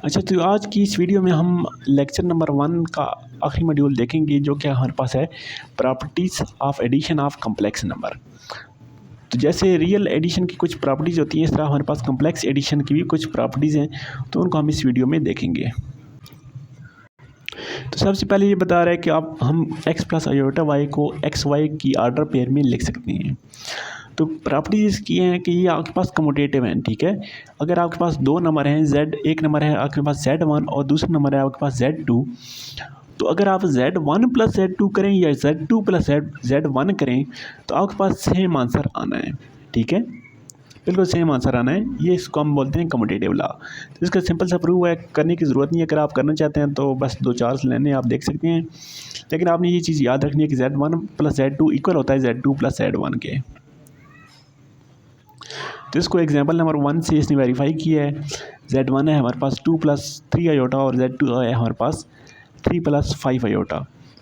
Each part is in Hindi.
अच्छा, तो आज की इस वीडियो में हम लेक्चर नंबर 1 का आखिरी मॉड्यूल देखेंगे, जो कि हमारे पास है properties of addition of complex number. तो जैसे रियल एडिशन की कुछ प्रॉपर्टीज़ होती हैं, इस तरह हमारे पास कम्प्लेक्स एडिशन की भी कुछ प्रॉपर्टीज़ हैं, तो उनको हम इस वीडियो में देखेंगे। तो सबसे पहले ये बता रहा है कि हम x प्लस आयोटा वाई को एक्स वाई की ऑर्डर पेयर में लिख सकते हैं। तो प्रॉपर्टीज इसकी हैं कि ये आपके पास कम्यूटेटिव हैं, ठीक है। अगर आपके पास दो नंबर हैं, एक नंबर है आपके पास Z1 और दूसरा नंबर है आपके पास Z2, तो अगर आप Z1 प्लस Z2 करें या Z2 प्लस Z1 करें तो आपके पास सेम आंसर आना है, ठीक है, बिल्कुल सेम आंसर आना है। ये इसको हम बोलते हैं कम्यूटेटिव लॉ। तो इसका सिंपल सा प्रूव है, करने की ज़रूरत नहीं है। अगर आप करना चाहते हैं तो बस 2-4 लेने आप देख सकते हैं, लेकिन आपने ये चीज़ याद रखनी है कि Z1 प्लस Z2 इक्वल होता है Z2 प्लस Z1 के। तो इसको एग्जांपल नंबर 1 से इसने वेरीफाई किया है। Z1 है हमारे पास 2 प्लस 3 आयोटा और Z2 है हमारे पास 3 प्लस 5 आयोटा।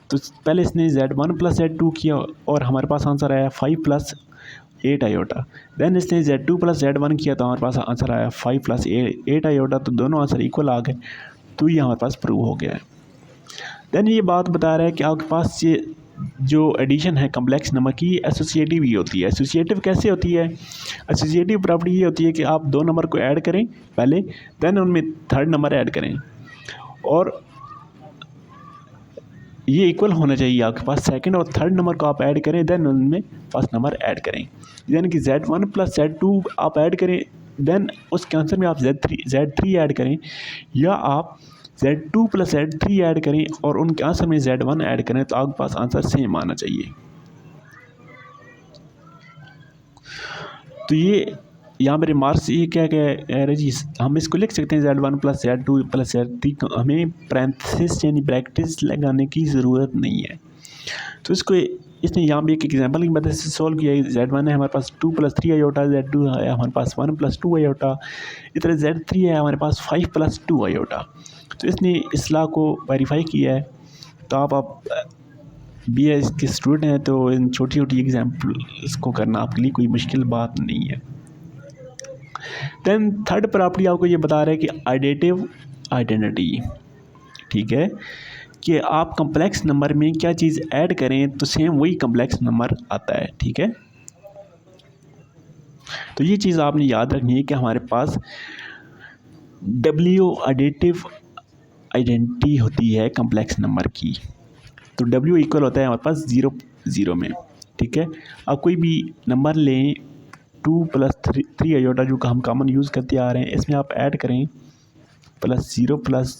तो पहले इसने Z1 प्लस Z2 किया और हमारे पास आंसर आया 5 प्लस 8 आयोटा। देन इसने Z2 प्लस Z1 किया तो हमारे पास आंसर आया 5 प्लस 8 आयोटा। तो दोनों आंसर इक्वल आ गए, तो ये हमारे पास प्रूव हो गया है। देन ये बात बता रहा है कि आपके पास ये जो एडिशन है कम्प्लेक्स नंबर की एसोसिएटिव ही होती है। एसोसिएटिव कैसे होती है? एसोसिएटिव प्रॉपर्टी ये होती है कि आप दो नंबर को ऐड करें पहले, देन उनमें थर्ड नंबर ऐड करें और ये इक्वल होना चाहिए। आपके पास सेकंड और थर्ड नंबर को आप ऐड करें, देन उनमें फर्स्ट नंबर ऐड करें। यानी कि Z1 प्लस Z2 आप ऐड करें, देन उसके आंसर में आप Z3 ऐड करें, या आप Z2 प्लस Z3 ऐड करें और उनके आंसर में Z1 ऐड करें, तो आपके पास आंसर सेम आना चाहिए। तो ये यहाँ पर रिमार्क्स ये क्या कह रहे जी, हम इसको लिख सकते हैं Z1 plus Z2 plus Z3, हमें पैरेंथेसिस यानी ब्रैकेट्स लगाने की ज़रूरत नहीं है। तो इसको इसने यहाँ भी एक एग्जांपल की मदद से सॉल्व किया है। Z1 है हमारे पास 2 प्लस 3 आयोटा, Z2 है हमारे पास 1 प्लस 2 आयोटा, इस तरह Z3 है हमारे पास 5 प्लस 2 आयोटा। तो इसने इस लॉ को वेरीफाई किया है। तो आप BA के स्टूडेंट हैं तो इन छोटी छोटी एग्जाम्पल इसको करना आपके लिए कोई मुश्किल बात नहीं है। देन थर्ड प्रॉपर्टी आपको ये बता रहा है कि एडिटिव आइडेंटिटी, ठीक है, कि आप कम्प्लेक्स नंबर में क्या चीज़ ऐड करें तो सेम वही कम्प्लेक्स नंबर आता है, ठीक है। तो ये चीज़ आपने याद रखनी है कि हमारे पास W एडिटिव आइडेंटिटी होती है कम्प्लेक्स नंबर की। तो W इक्वल होता है हमारे पास 0 0 में, ठीक है। आप कोई भी नंबर लें 2 प्लस 3 आयोटा जो हम कॉमन यूज़ करते आ रहे हैं, इसमें आप ऐड करें प्लस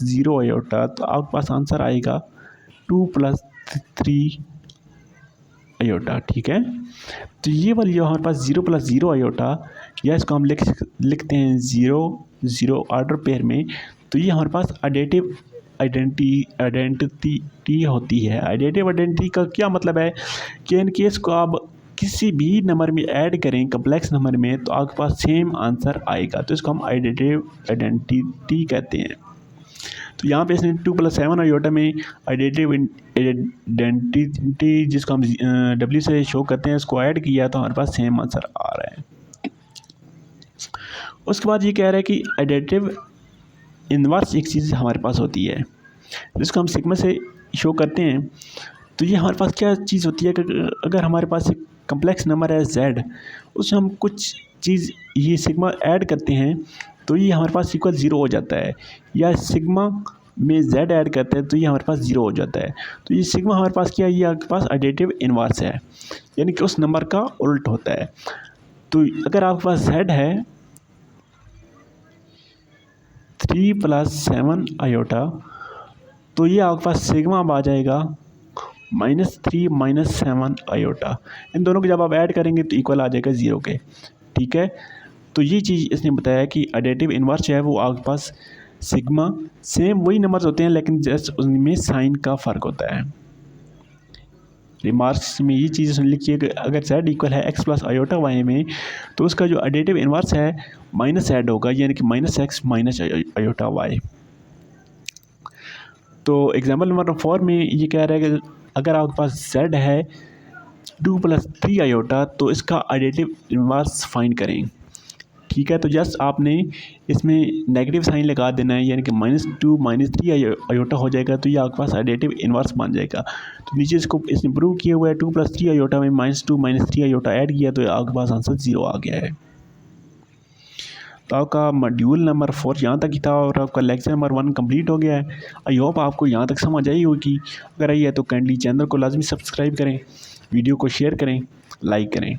0 आयोटा, तो आपके पास आंसर आएगा 2 प्लस 3 आयोटा, ठीक है। तो ये वाली जो हमारे पास 0 प्लस 0 आयोटा, या इसको हम लिखते हैं 0 0 ऑर्डर पेयर में, तो ये हमारे पास एडिटिव आइडेंटिटी होती है। एडिटिव आइडेंटिटी का क्या मतलब है कि इन केस को आप किसी भी नंबर में ऐड करें कम्प्लेक्स नंबर में तो आपके पास सेम आंसर आएगा, तो इसको हम एडिटिव आइडेंटिटी कहते हैं। तो यहाँ पे इसने 2 प्लस 7 आयोटा में एडिटिव आइडेंटिटी जिसको हम W से शो करते हैं, इसको ऐड किया तो हमारे पास सेम आंसर आ रहा है। उसके बाद ये कह रहा है कि एडिटिव इन्वर्स एक चीज़ हमारे पास होती है जिसको हम सिग्मा से शो करते हैं। तो ये हमारे पास क्या चीज़ होती है कि अगर हमारे पास एक कम्प्लेक्स नंबर है Z, उसमें हम कुछ चीज़ ये सिग्मा ऐड करते हैं तो ये हमारे पास इक्वल 0 हो जाता है, या सिग्मा में Z ऐड करते हैं तो ये हमारे पास 0 हो जाता है। तो ये सिग्मा हमारे पास क्या है, ये आपके पास एडिटिव इन्वर्स है, यानी कि उस नंबर का उल्ट होता है। तो अगर आपके पास Z है 3 प्लस 7 आयोटा, तो ये आपके पास सिग्मा आ जाएगा -3 माइनस 7 आयोटा। इन दोनों को जब आप ऐड करेंगे तो इक्वल आ जाएगा 0 के, ठीक है। तो ये चीज़ इसने बताया कि एडिटिव इन्वर्स है वो आपके पास सिग्मा, सेम वही नंबर्स होते हैं लेकिन जस्ट उनमें साइन का फ़र्क होता है। रिमार्क्स में ये चीज़ लिखिए कि अगर Z इक्वल है x प्लस आयोटा वाई में, तो उसका जो एडिटिव इन्वर्स है माइनस Z होगा, यानी कि -x माइनस आयोटा वाई। तो एग्जाम्पल नंबर 4 में ये कह रहा है कि अगर आपके पास Z है 2 प्लस 3 आयोटा, तो इसका एडिटिव इन्वर्स फाइंड करें, ठीक है। तो जस्ट आपने इसमें नेगेटिव साइन लगा देना है, यानी कि -2 -3 आयोटा हो जाएगा, तो ये आपके पास एडिटिव इन्वर्स बन जाएगा। तो नीचे इसको इसने प्रूव किया हुआ है, 2 + 3 आयोटा में -2 -3 आयोटा ऐड किया तो आपके पास आंसर 0 आ गया है। तो आपका मॉड्यूल नंबर 4 यहाँ तक ही था और आपका लेक्चर नंबर 1 कंप्लीट हो गया है। आई होप आपको यहाँ तक समझ आई होगी। अगर आई है तो काइंडली चैनल को लाजमी सब्सक्राइब करें, वीडियो को शेयर करें, लाइक करें।